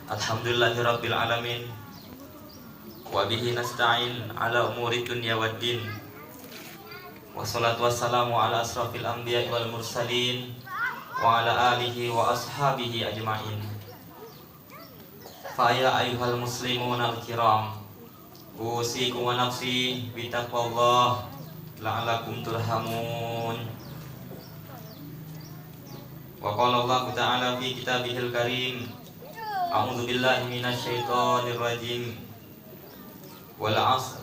Alhamdulillahirabbil alamin wa bihi nasta'in ala umuri dunya waddin. Wassalatu wassalamu ala asrafil anbiya'i wal mursalin wa ala alihi wa ashabihi ajma'in. Fa ya ayyuhal muslimuna al-kiram, usikum wa nafsi bi taqwallah la'allakum turhamun. Wa qala Allah ta'ala fi kitabihil karim, a'udzu billahi minasyaitonir rajim. Wal 'asr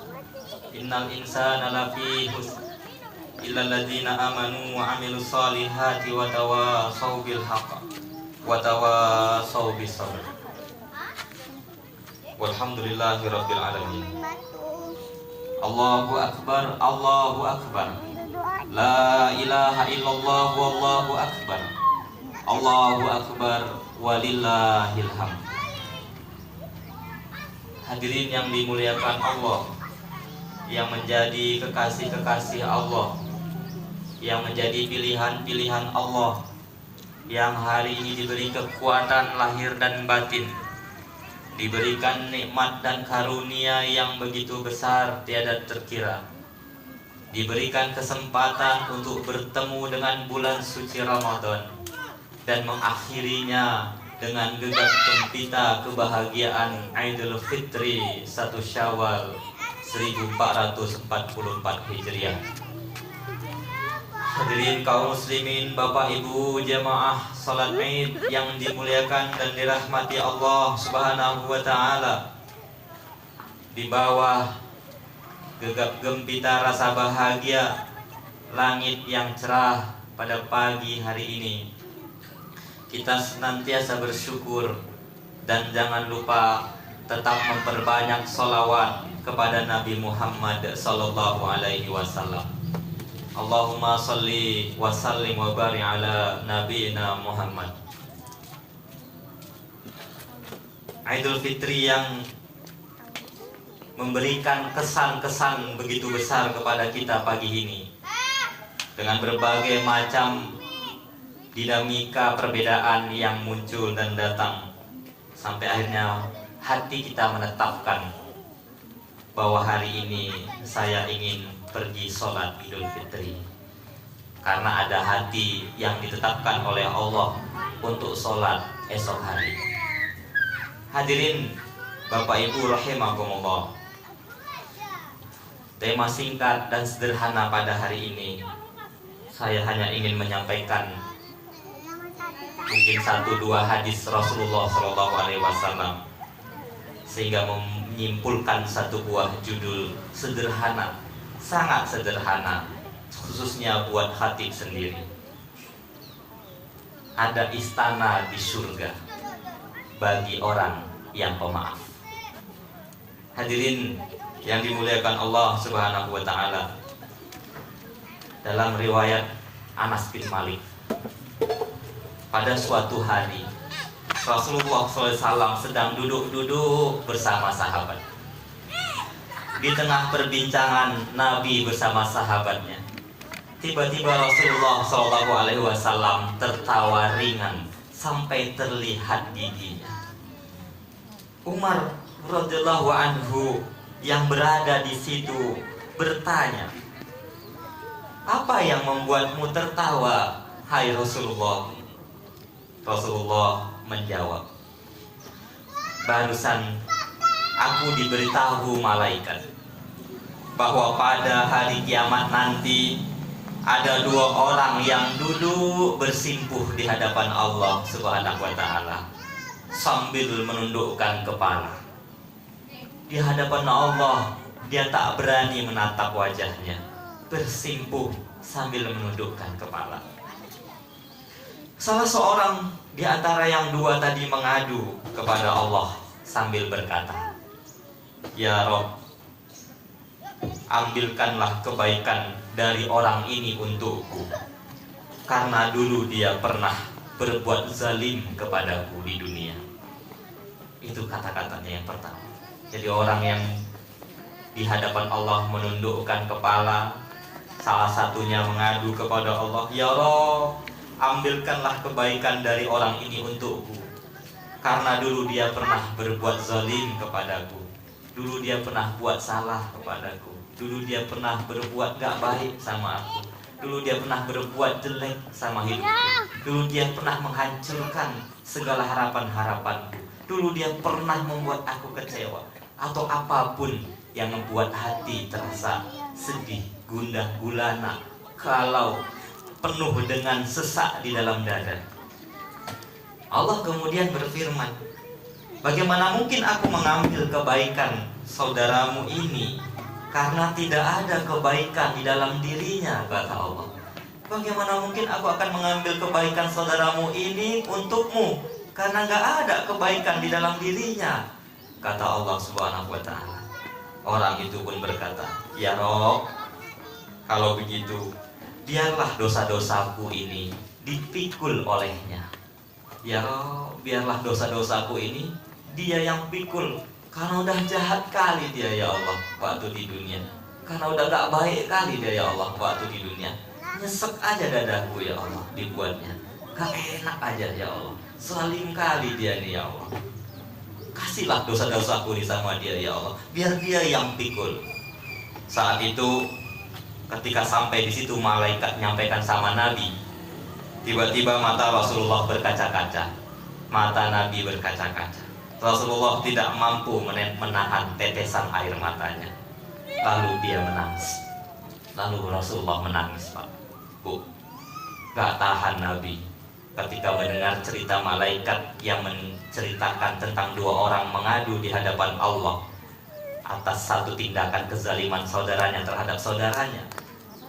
innal insana lafi khusr illa alladziina amanu wa 'amilus solihati wa tawashaw bil haqq wa tawashaw bis sabr. Walhamdulillahi rabbil alamin. Allahu akbar, Allahu akbar. La ilaha illallah wallahu akbar. Allahu akbar walillahil hamd. Hadirin yang dimuliakan Allah, yang menjadi kekasih-kekasih Allah, yang menjadi pilihan-pilihan Allah, yang hari ini diberi kekuatan lahir dan batin, diberikan nikmat dan karunia yang begitu besar tiada terkira, diberikan kesempatan untuk bertemu dengan bulan suci Ramadan dan mengakhirinya dengan gegap gempita kebahagiaan Idul Fitri 1 Syawal 1444 Hijriah. Hadirin kaum muslimin, Bapak Ibu jamaah salat Id yang dimuliakan dan dirahmati Allah Subhanahu wa taala. Di bawah gegap gempita rasa bahagia langit yang cerah pada pagi hari ini, kita senantiasa bersyukur dan jangan lupa tetap memperbanyak sholawat kepada Nabi Muhammad sallallahu alaihi wasallam. Allahumma sholli wa sallim wa barik ala nabiyina Muhammad. Idul Fitri yang memberikan kesan-kesan begitu besar kepada kita pagi ini, dengan berbagai macam dinamika perbedaan yang muncul dan datang, sampai akhirnya hati kita menetapkan bahwa hari ini saya ingin pergi sholat Idul Fitri, karena ada hati yang ditetapkan oleh Allah untuk sholat esok hari. Hadirin Bapak Ibu rahimakumullah, tema singkat dan sederhana pada hari ini, saya hanya ingin menyampaikan mungkin 1-2 hadis Rasulullah SAW, sehingga menyimpulkan satu buah judul sederhana, sangat sederhana, khususnya buat khatib sendiri. Ada istana di surga bagi orang yang pemaaf. Hadirin yang dimuliakan Allah Subhanahu wa taala, dalam riwayat Anas bin Malik, pada suatu hari Rasulullah SAW sedang duduk-duduk bersama sahabat. Di tengah perbincangan Nabi bersama sahabatnya, tiba-tiba Rasulullah SAW tertawa ringan sampai terlihat giginya. Umar radhiyallahu anhu yang berada di situ bertanya, "Apa yang membuatmu tertawa, hai Rasulullah?" Rasulullah menjawab, "Barusan aku diberitahu malaikat bahwa pada hari kiamat nanti ada 2 orang yang duduk bersimpuh di hadapan Allah Subhanahu wa taala sambil menundukkan kepala. Di hadapan Allah dia tak berani menatap wajahnya, bersimpuh sambil menundukkan kepala. Salah seorang di antara yang 2 tadi mengadu kepada Allah sambil berkata, 'Ya Rob, ambilkanlah kebaikan dari orang ini untukku, karena dulu dia pernah berbuat zalim kepadaku di dunia.'" Itu kata-katanya yang pertama. Jadi orang yang di hadapan Allah menundukkan kepala, salah satunya mengadu kepada Allah, "Ya Rob, ambilkanlah kebaikan dari orang ini untukku. Karena dulu dia pernah berbuat zalim kepadaku. Dulu dia pernah buat salah kepadaku. Dulu dia pernah berbuat gak baik sama aku. Dulu dia pernah berbuat jelek sama hidupku. Dulu dia pernah menghancurkan segala harapan-harapanku. Dulu dia pernah membuat aku kecewa. Atau apapun yang membuat hati terasa sedih, gundah gulana, kalau penuh dengan sesak di dalam dada. Allah kemudian berfirman, bagaimana mungkin aku mengambil kebaikan saudaramu ini karena tidak ada kebaikan di dalam dirinya, kata Allah. Bagaimana mungkin aku akan mengambil kebaikan saudaramu ini untukmu karena gak ada kebaikan di dalam dirinya, kata Allah Subhanahu wa ta'ala. Orang itu pun berkata, ya Rob, kalau begitu biarlah dosa-dosaku ini dipikul olehnya. Ya Rob, biarlah dosa-dosaku ini dia yang pikul. Karena udah jahat kali dia ya Allah waktu di dunia. Karena udah gak baik kali dia ya Allah waktu di dunia. Nyesek aja dadaku ya Allah dibuatnya. Gak enak aja ya Allah. Zalim kali dia nih ya Allah. Kasihlah dosa-dosaku ini sama dia ya Allah. Biar dia yang pikul. Saat itu ketika sampai di situ malaikat nyampaikan sama Nabi. Tiba-tiba mata Rasulullah berkaca-kaca. Mata Nabi berkaca-kaca. Rasulullah tidak mampu menahan tetesan air matanya. Lalu dia menangis. Lalu Rasulullah menangis, Pak. Bu, gak tahan Nabi ketika mendengar cerita malaikat yang menceritakan tentang dua orang mengadu di hadapan Allah atas satu tindakan kezaliman saudaranya terhadap saudaranya.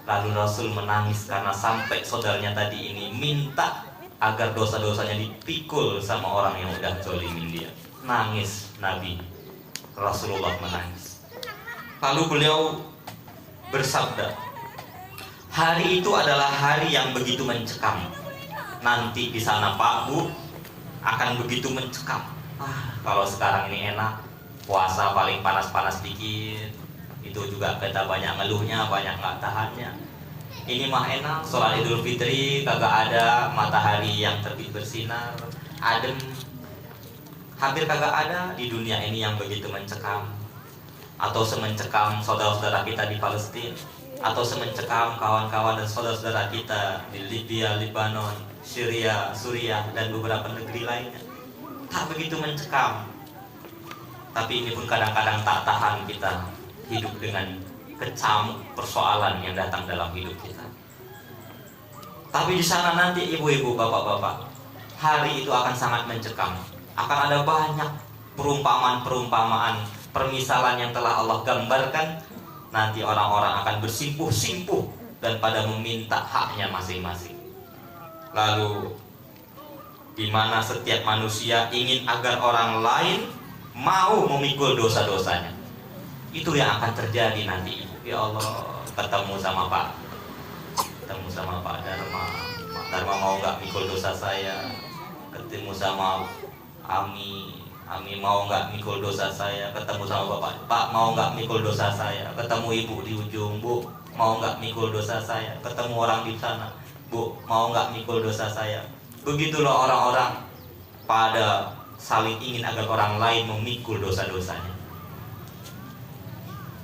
Lalu Rasul menangis karena sampai saudaranya tadi ini minta agar dosa-dosanya dipikul sama orang yang udah zalimin dia. Nangis Nabi, Rasulullah menangis. Lalu beliau bersabda, hari itu adalah hari yang begitu mencekam. Nanti di sana Pak Bu akan begitu mencekam. Kalau sekarang ini enak, puasa paling panas-panas dikit, itu juga kita banyak ngeluhnya, banyak nggak tahannya. Ini mah enak, sholat Idul Fitri kagak ada matahari yang terbit bersinar, adem. Hampir kagak ada di dunia ini yang begitu mencekam. Atau semencekam saudara-saudara kita di Palestina, atau semencekam kawan-kawan dan saudara-saudara kita di Libya, Lebanon, Syria, Suriah, dan beberapa negeri lainnya. Tak begitu mencekam. Tapi ini pun kadang-kadang tak tahan kita hidup dengan kecamuk persoalan yang datang dalam hidup kita. Tapi di sana nanti ibu-ibu, bapak-bapak, hari itu akan sangat mencekam. Akan ada banyak perumpamaan-perumpamaan, permisalan yang telah Allah gambarkan. Nanti orang-orang akan bersimpuh-simpuh dan pada meminta haknya masing-masing. Lalu di mana setiap manusia ingin agar orang lain mau memikul dosa-dosanya. Itu yang akan terjadi nanti. Ya Allah, ketemu sama Pak Dharma. Pak Dharma mau nggak mikul dosa saya? Ketemu sama Ami mau nggak mikul dosa saya? Ketemu sama Bapak, Pak mau nggak mikul dosa saya? Ketemu Ibu di ujung, Bu mau nggak mikul dosa saya? Ketemu orang di sana, Bu mau nggak mikul dosa saya? Begitulah orang-orang pada saling ingin agar orang lain memikul dosa-dosanya.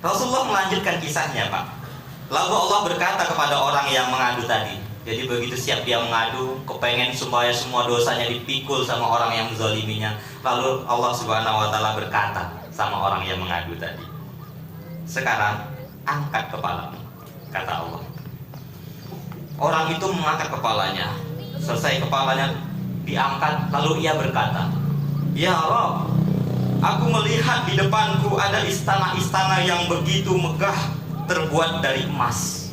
Rasulullah melanjutkan kisahnya, Pak. Lalu Allah berkata kepada orang yang mengadu tadi. Jadi begitu siap dia mengadu, kepengen supaya semua dosanya dipikul sama orang yang menzaliminya. Lalu Allah Subhanahu wa ta'ala berkata sama orang yang mengadu tadi, sekarang angkat kepalamu, kata Allah. Orang itu mengangkat kepalanya. Selesai kepalanya diangkat, lalu ia berkata, ya Rabb, aku melihat di depanku ada istana-istana yang begitu megah, terbuat dari emas,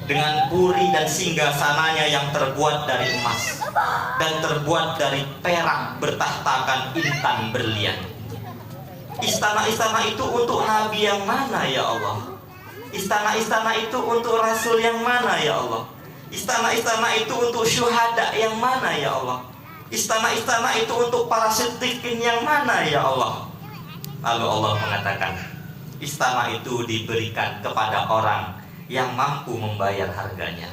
dengan puri dan singgasananya yang terbuat dari emas dan terbuat dari perak bertahtakan intan berlian. Istana-istana itu untuk nabi yang mana ya Allah? Istana-istana itu untuk rasul yang mana ya Allah? Istana-istana itu untuk syuhada yang mana ya Allah? Istana-istana itu untuk para siddiqin yang mana ya Allah? Lalu Allah mengatakan, istana itu diberikan kepada orang yang mampu membayar harganya.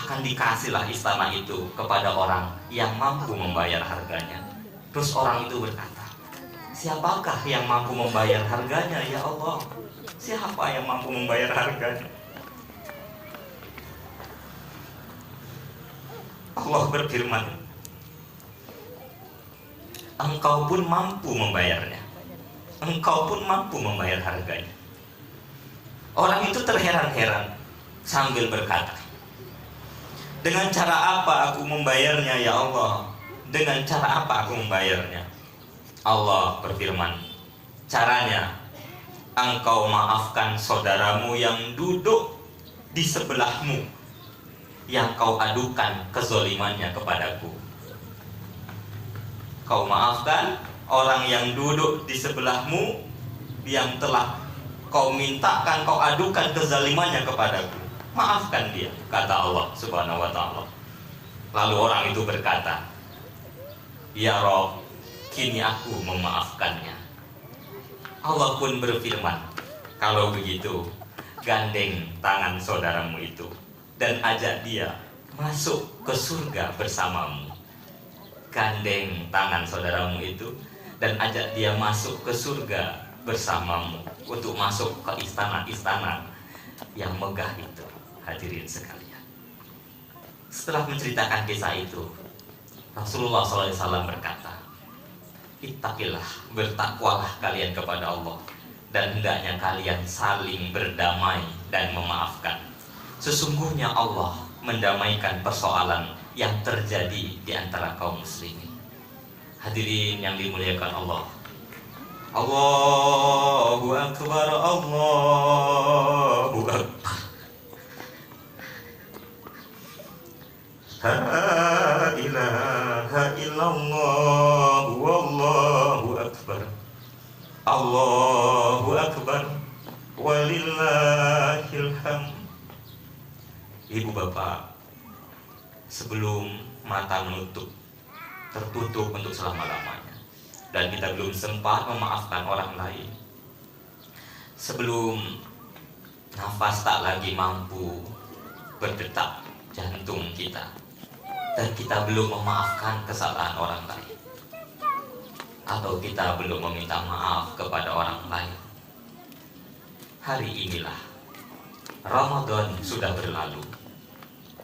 akan dikasihlah istana itu kepada orang yang mampu membayar harganya. Terus orang itu berkata, siapakah yang mampu membayar harganya ya Allah? Siapa yang mampu membayar harganya? Allah berfirman, engkau pun mampu membayarnya. Engkau pun mampu membayar harganya. Orang itu terheran-heran sambil berkata, dengan cara apa aku membayarnya ya Allah? Dengan cara apa aku membayarnya? Allah berfirman, caranya engkau maafkan saudaramu yang duduk di sebelahmu, yang kau adukan kezolimannya kepadaku. Kau maafkan orang yang duduk di sebelahmu, yang telah kau mintakan, kau adukan kezalimannya kepadaku. Maafkan dia, kata Allah Subhanahu wa ta'ala. Lalu orang itu berkata, ya Rabb, kini aku memaafkannya. Allah pun berfirman, kalau begitu gandeng tangan saudaramu itu dan ajak dia masuk ke surga bersamamu. Gandeng tangan saudaramu itu dan ajak dia masuk ke surga bersamamu, untuk masuk ke istana-istana yang megah itu. Hadirin sekalian, setelah menceritakan kisah itu, Rasulullah SAW berkata, ittaqillah, bertakwalah kalian kepada Allah, dan hendaknya kalian saling berdamai dan memaafkan. Sesungguhnya Allah mendamaikan persoalan yang terjadi di antara kaum muslimin. Hadirin yang dimuliakan Allah, Allahu Akbar, Allahu Akbar. La ilaha illallah, wallahu akbar, Allahu akbar, walillahil hamd. Ibu bapak, sebelum mata menutup, tertutup untuk selama-lamanya, dan kita belum sempat memaafkan orang lain, sebelum nafas tak lagi mampu berdetak jantung kita, dan kita belum memaafkan kesalahan orang lain, atau kita belum meminta maaf kepada orang lain, hari inilah Ramadan sudah berlalu,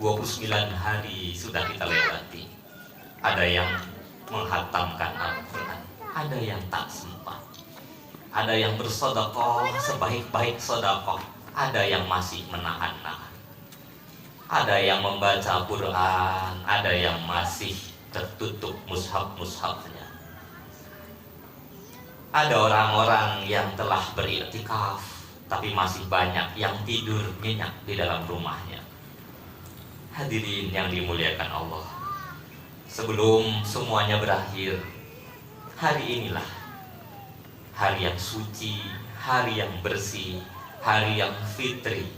29 hari sudah kita lewati. Ada yang menghatamkan Al-Quran, ada yang tak sempat, ada yang bersedekah sebaik-baik sedekah, ada yang masih menahan-nahan, ada yang membaca Quran, ada yang masih tertutup mushaf-mushafnya. Ada orang-orang yang telah beriktikaf, tapi masih banyak yang tidur nyenyak di dalam rumahnya. Hadirin yang dimuliakan Allah, sebelum semuanya berakhir, hari inilah hari yang suci, hari yang bersih, hari yang fitri.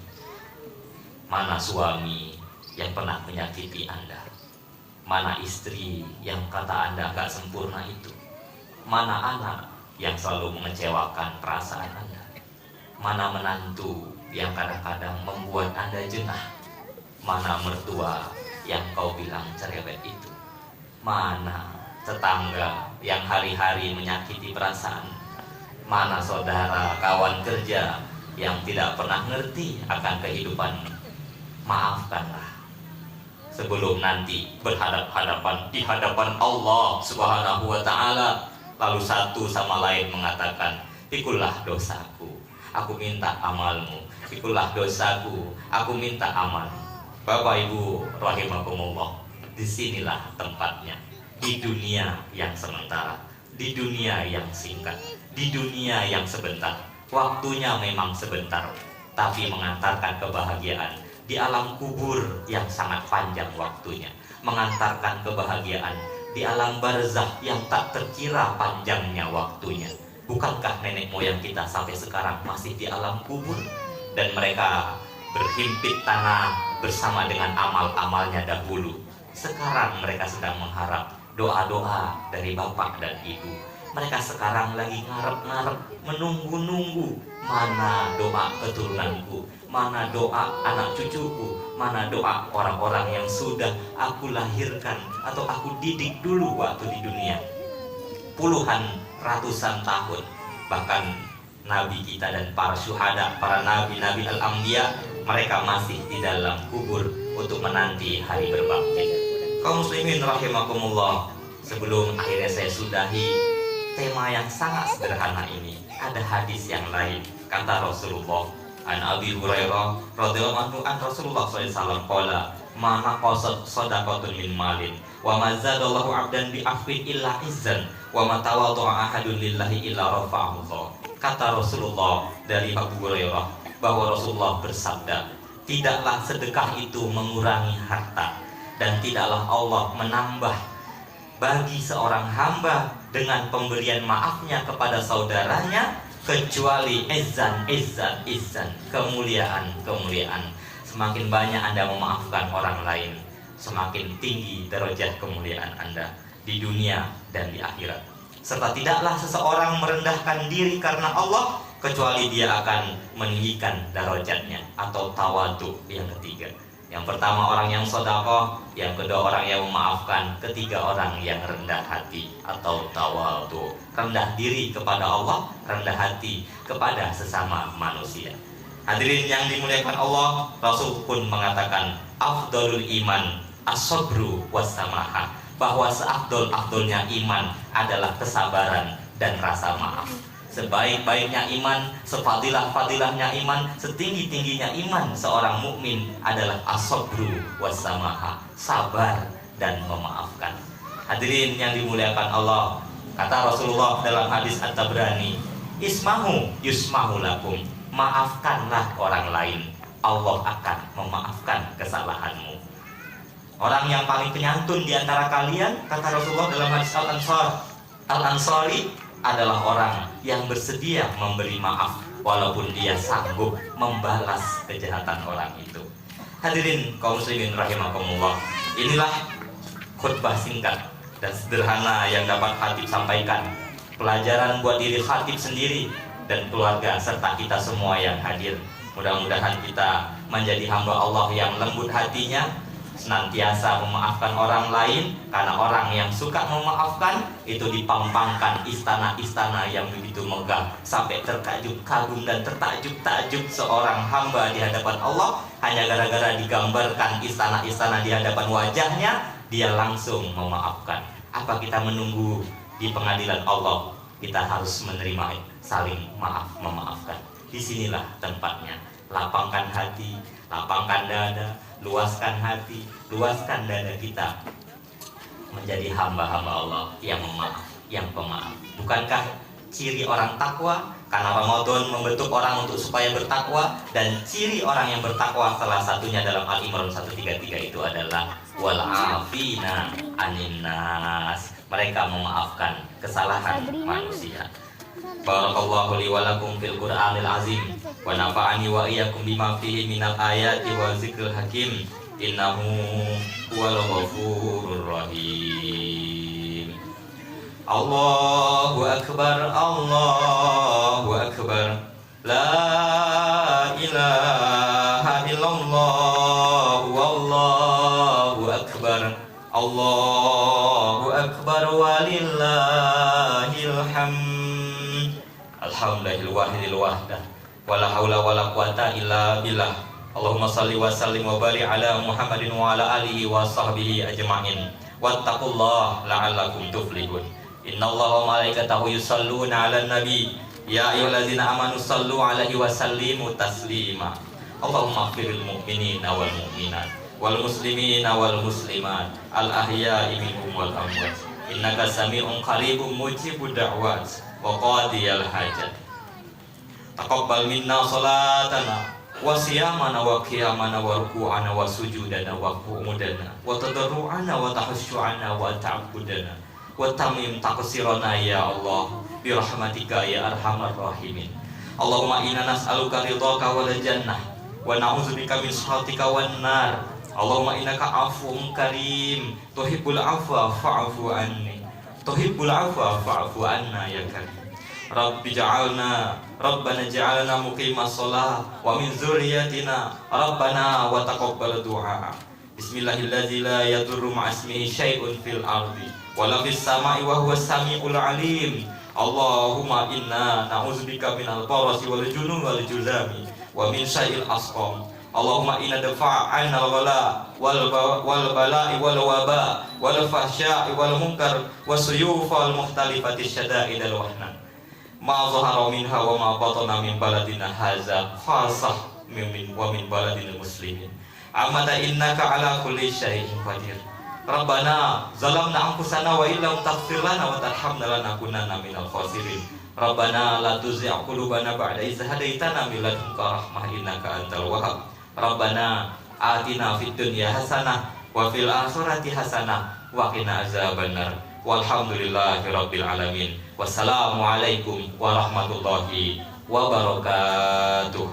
Mana suami yang pernah menyakiti Anda? Mana istri yang kata Anda gak sempurna itu? Mana anak yang selalu mengecewakan perasaan Anda? Mana menantu yang kadang-kadang membuat Anda jenah? Mana mertua yang kau bilang cerewet itu? Mana tetangga yang hari-hari menyakiti perasaan? Mana saudara, kawan kerja yang tidak pernah ngerti akan kehidupan? Maafkanlah sebelum nanti berhadap-hadapan di hadapan Allah Subhanahu wa ta'ala, lalu satu sama lain mengatakan, pikulah dosaku, aku minta amalmu, pikulah dosaku, aku minta amalmu. Bapak Ibu rahimakumullah, disinilah tempatnya, di dunia yang sementara, di dunia yang singkat, di dunia yang sebentar. Waktunya memang sebentar, tapi mengantarkan kebahagiaan. Di alam kubur yang sangat panjang waktunya, mengantarkan kebahagiaan. Di alam barzakh yang tak terkira panjangnya waktunya. Bukankah nenek moyang kita sampai sekarang masih di alam kubur, dan mereka berhimpit tanah bersama dengan amal-amalnya dahulu. Sekarang mereka sedang mengharap doa-doa dari bapak dan ibu. Mereka sekarang lagi ngarep-ngarep, menunggu-nunggu, mana doa keturunanku, mana doa anak cucuku, mana doa orang-orang yang sudah aku lahirkan atau aku didik dulu waktu di dunia. Puluhan, ratusan tahun. Bahkan Nabi kita dan para syuhada, para nabi-nabi al-anbiya, mereka masih di dalam kubur untuk menanti hari berbangkit. Kaum muslimin rahimakumullah, sebelum akhirnya saya sudahi tema yang sangat sederhana ini, ada hadis yang lain. Kata Rasulullah, an Abi Hurairah radhiyallahu anhu an Rasulullah sallallahu alaihi wasallam qala ma naqasat shadaqatun min malin wa ma zadallahu 'abdan bi afwin illa izzan wa ma tawadda'a ahadun lillahi illa rafa'ahu Allah. Kata Rasulullah dari Abu Hurairah bahwa Rasulullah bersabda, tidaklah sedekah itu mengurangi harta, dan tidaklah Allah menambah bagi seorang hamba dengan pemberian maafnya kepada saudaranya kecuali izzan, kemuliaan. Semakin banyak Anda memaafkan orang lain, semakin tinggi derajat kemuliaan Anda di dunia dan di akhirat. Serta tidaklah seseorang merendahkan diri karena Allah kecuali dia akan meninggikan derajatnya, atau tawadu yang ketiga. Yang pertama orang yang sedekah, yang kedua orang yang memaafkan, ketiga orang yang rendah hati atau tawadhu. Rendah diri kepada Allah, rendah hati kepada sesama manusia. Hadirin yang dimuliakan Allah, Rasul pun mengatakan afdalul iman as-sabru was-samahah, bahwa seafdol-afdolnya iman adalah kesabaran dan rasa maaf. Sebaik-baiknya iman, sefadilah-fadilahnya iman, setinggi-tingginya iman seorang mukmin adalah as-sabru was-samahah, sabar dan memaafkan. Hadirin yang dimuliakan Allah, kata Rasulullah dalam hadis At-Tabrani, ismahu yusmahu lakum, maafkanlah orang lain, Allah akan memaafkan kesalahanmu. Orang yang paling penyantun di antara kalian, kata Rasulullah dalam hadis Al-Ansari, adalah orang yang bersedia memberi maaf walaupun dia sanggup membalas kejahatan orang itu. Hadirin kaum muslimin rahimakumullah, inilah khutbah singkat dan sederhana yang dapat khatib sampaikan. Pelajaran buat diri khatib sendiri dan keluarga serta kita semua yang hadir. Mudah-mudahan kita menjadi hamba Allah yang lembut hatinya, senantiasa memaafkan orang lain, karena orang yang suka memaafkan itu dipampangkan istana-istana yang begitu megah, sampai terkagum dan tertakjub-takjub seorang hamba di hadapan Allah hanya gara-gara digambarkan istana-istana di hadapan wajahnya, dia langsung memaafkan. Apa kita menunggu di pengadilan Allah? Kita harus menerima, saling memaafkan. Disinilah tempatnya. Lapangkan hati, lapangkan dada, luaskan hati, luaskan dada kita menjadi hamba-hamba Allah yang memaaf, yang pemaaf. Bukankah ciri orang takwa? Karena Ramadan membentuk orang untuk supaya bertakwa, dan ciri orang yang bertakwa salah satunya dalam Al-Imran 133 itu adalah wal afina anin nas. Mereka memaafkan kesalahan manusia. Barakallahu li wa lakum fil Qur'anil azim wa nafa'ani wa iyyakum bima fihi minal ayati wa zikril hakim. Innahu huwal ghafurur rahim. Allahu akbar, Allahu akbar. La ilaha illallah, wallahu akbar. Allahu akbar walillahil hamd. Alhamdulillahil wahidil wahdah, wala haula wala quwata illa billah. Allahumma salli wa sallim wa barik ala Muhammadin wa ala alihi wa sahbihi ajma'in. Wattaqullaha la'allakum tuflihun. Innallaha wa malaikatahu yusalluna 'alan nabi. Ya ayyuhallazina amanu sallu 'alaihi wa sallimu taslima. Allahumma ighfiril mu'minina wal mu'minat wal muslimina wal muslimat al ahya'i minhum wal amwat. Innaka sami'un qaribun mujibud da'wat wa qadiyal hajat. Taqabbal minna salatana wa siyamana wa qiyamana wa ruku'ana wa sujudana wa qu'udana wa tadarru'ana wa tahassyu'ana wa ta'budana wa tamim taqsirana ya Allah bi rahmatika ya arhamar rahimin. Allahumma inna nas'aluka ridhaka wal jannah wa na'udzubika min sakhatika wan nar. Allahumma innaka 'afuwun karim tuhibbul 'afwa fa'fu anni. Tuhibbul 'afwa fa'fu anna ya karim. Rabbana ja'alna muqimas shalah wa min dzurriyyatina Rabbana wa taqabbal du'a. Bismillahirrahmanirrahim. La yadurru ma'asmihi syai'un fil ardi wala fis sama'i wa huwas samiul alim. Allahumma inna na'udzubika minal barasi wal junun wal juzami wa min syai'il asqam. Allahumma inna dafa'ana al-bala wal bala'i wal waba wal fahsya'i wal munkar wasuyufa wal mukhtalifati syada'id al wahnan ma zahara minha wa ma batana min baladina hadza fasah min baladil muslimin. Amata innaka ala kulli syai'in qadir. Rabbana zalamna anfusana wa illam taghfir lana wa tarhamna lanakunanna minal khasirin. Rabbana la tuzigh qulubana ba'da idh hadaitana wa hab lana rahmah innaka antal wahhab. Rabbana atina fid dunya hasanah wa fil akhirati hasanah wa qina azabannar. Walhamdulillahi rabbil alamin. Wassalamu alaikum warahmatullahi wabarakatuh.